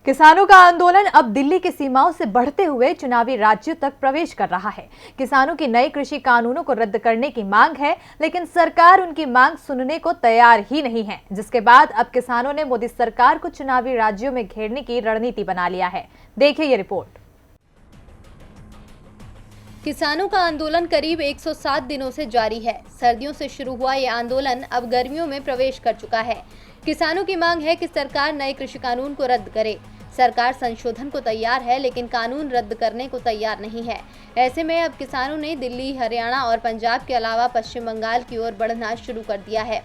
किसानों का आंदोलन अब दिल्ली की सीमाओं से बढ़ते हुए चुनावी राज्यों तक प्रवेश कर रहा है। किसानों की नए कृषि कानूनों को रद्द करने की मांग है, लेकिन सरकार उनकी मांग सुनने को तैयार ही नहीं है, जिसके बाद अब किसानों ने मोदी सरकार को चुनावी राज्यों में घेरने की रणनीति बना लिया है। देखिए ये रिपोर्ट। किसानों का आंदोलन करीब 107 दिनों से जारी है। सर्दियों से शुरू हुआ ये आंदोलन अब गर्मियों में प्रवेश कर चुका है। किसानों की मांग है कि सरकार नए कृषि कानून को रद्द करे। सरकार संशोधन को तैयार है, लेकिन कानून रद्द करने को तैयार नहीं है। ऐसे में अब किसानों ने दिल्ली, हरियाणा और पंजाब के अलावा पश्चिम बंगाल की ओर बढ़ना शुरू कर दिया है।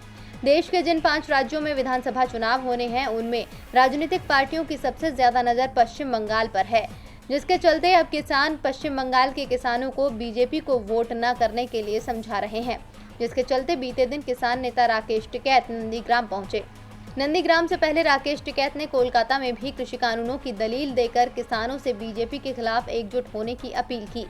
देश के जिन 5 राज्यों में विधानसभा चुनाव होने हैं, उनमें राजनीतिक पार्टियों की सबसे ज्यादा नजर पश्चिम बंगाल पर है, जिसके चलते अब किसान पश्चिम बंगाल के किसानों को बीजेपी को वोट न करने के लिए समझा रहे हैं। जिसके चलते बीते दिन किसान नेता राकेश टिकैत नंदीग्राम पहुंचे। नंदीग्राम से पहले राकेश टिकैत ने कोलकाता में भी कृषि कानूनों की दलील देकर किसानों से बीजेपी के खिलाफ एकजुट होने की अपील की।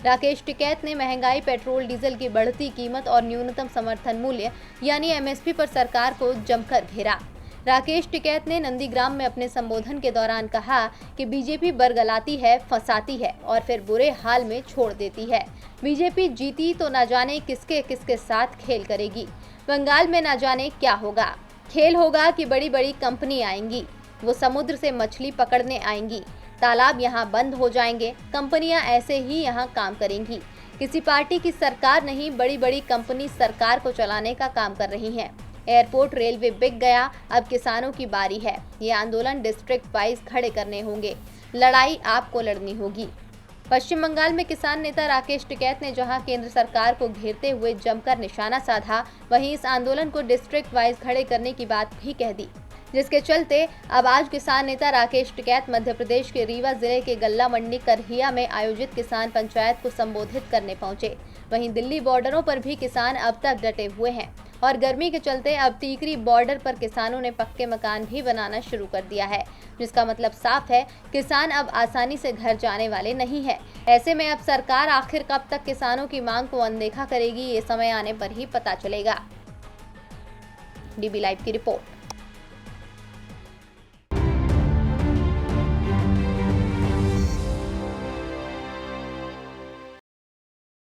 राकेश टिकैत ने महंगाई, पेट्रोल डीजल की बढ़ती कीमत और न्यूनतम समर्थन मूल्य यानी एमएसपी पर सरकार को जमकर घेरा। राकेश टिकैत ने नंदीग्राम में अपने संबोधन के दौरान कहा कि बीजेपी बरगलाती है, फंसाती है और फिर बुरे हाल में छोड़ देती है। बीजेपी जीती तो न जाने किसके किसके साथ खेल करेगी। बंगाल में न जाने क्या होगा। खेल होगा कि बड़ी बड़ी कंपनी आएंगी, वो समुद्र से मछली पकड़ने आएंगी, तालाब यहाँ बंद हो जाएंगे, कंपनियां ऐसे ही यहाँ काम करेंगी। किसी पार्टी की सरकार नहीं, बड़ी बड़ी कंपनी सरकार को चलाने का काम कर रही हैं। एयरपोर्ट, रेलवे बिक गया, अब किसानों की बारी है। ये आंदोलन डिस्ट्रिक्ट वाइज खड़े करने होंगे, लड़ाई आपको लड़नी होगी। पश्चिम बंगाल में किसान नेता राकेश टिकैत ने जहां केंद्र सरकार को घेरते हुए जमकर निशाना साधा, वहीं इस आंदोलन को डिस्ट्रिक्ट वाइज खड़े करने की बात भी कह दी, जिसके चलते अब आज किसान नेता राकेश टिकैत मध्य प्रदेश के रीवा जिले के गल्ला मंडी करहिया में आयोजित किसान पंचायत को संबोधित करने पहुंचे। वहीं दिल्ली बॉर्डरों पर भी किसान अब तक डटे हुए हैं और गर्मी के चलते अब टीकरी बॉर्डर पर किसानों ने पक्के मकान भी बनाना शुरू कर दिया है, जिसका मतलब साफ है, किसान अब आसानी से घर जाने वाले नहीं है। ऐसे में अब सरकार आखिर कब तक किसानों की मांग को अनदेखा करेगी, ये समय आने पर ही पता चलेगा। डीबी लाइव की रिपोर्ट।